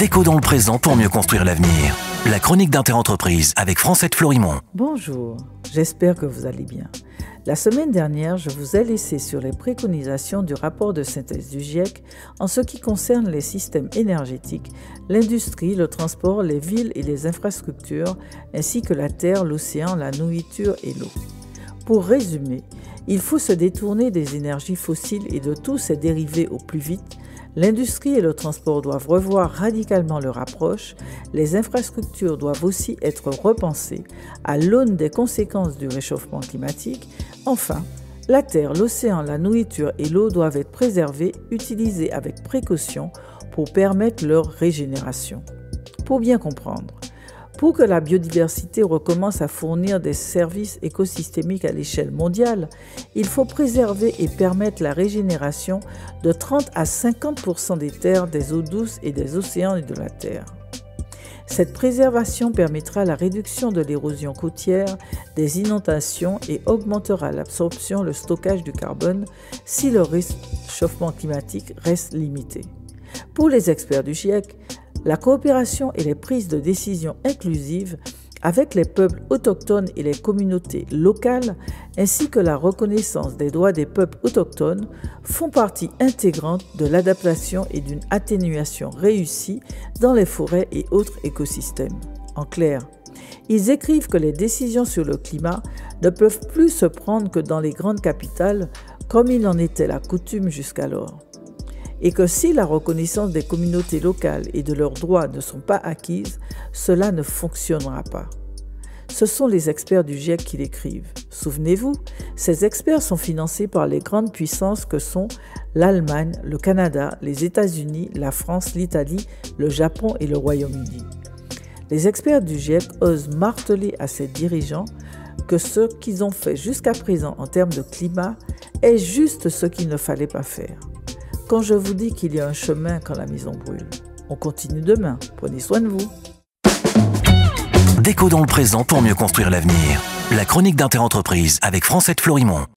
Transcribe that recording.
Déco dans le présent pour mieux construire l'avenir. La chronique d'Interentreprise avec Francette Florimond. Bonjour, j'espère que vous allez bien. La semaine dernière, je vous ai laissé sur les préconisations du rapport de synthèse du GIEC en ce qui concerne les systèmes énergétiques, l'industrie, le transport, les villes et les infrastructures, ainsi que la terre, l'océan, la nourriture et l'eau. Pour résumer, il faut se détourner des énergies fossiles et de tous ses dérivés au plus vite. L'industrie et le transport doivent revoir radicalement leur approche, les infrastructures doivent aussi être repensées à l'aune des conséquences du réchauffement climatique. Enfin, la terre, l'océan, la nourriture et l'eau doivent être préservées, utilisées avec précaution pour permettre leur régénération. Pour bien comprendre, pour que la biodiversité recommence à fournir des services écosystémiques à l'échelle mondiale, il faut préserver et permettre la régénération de 30 à 50% des terres, des eaux douces et des océans et de la terre. Cette préservation permettra la réduction de l'érosion côtière, des inondations et augmentera l'absorption, le stockage du carbone si le réchauffement climatique reste limité. Pour les experts du GIEC, la coopération et les prises de décisions inclusives avec les peuples autochtones et les communautés locales, ainsi que la reconnaissance des droits des peuples autochtones, font partie intégrante de l'adaptation et d'une atténuation réussie dans les forêts et autres écosystèmes. En clair, ils écrivent que les décisions sur le climat ne peuvent plus se prendre que dans les grandes capitales, comme il en était la coutume jusqu'alors. Et que si la reconnaissance des communautés locales et de leurs droits ne sont pas acquises, cela ne fonctionnera pas. Ce sont les experts du GIEC qui l'écrivent. Souvenez-vous, ces experts sont financés par les grandes puissances que sont l'Allemagne, le Canada, les États-Unis, la France, l'Italie, le Japon et le Royaume-Uni. Les experts du GIEC osent marteler à ces dirigeants que ce qu'ils ont fait jusqu'à présent en termes de climat est juste ce qu'il ne fallait pas faire. Quand je vous dis qu'il y a un chemin quand la maison brûle, on continue demain. Prenez soin de vous. Déco dans le présent pour mieux construire l'avenir. La chronique d'Interentreprise avec Francette Florimond.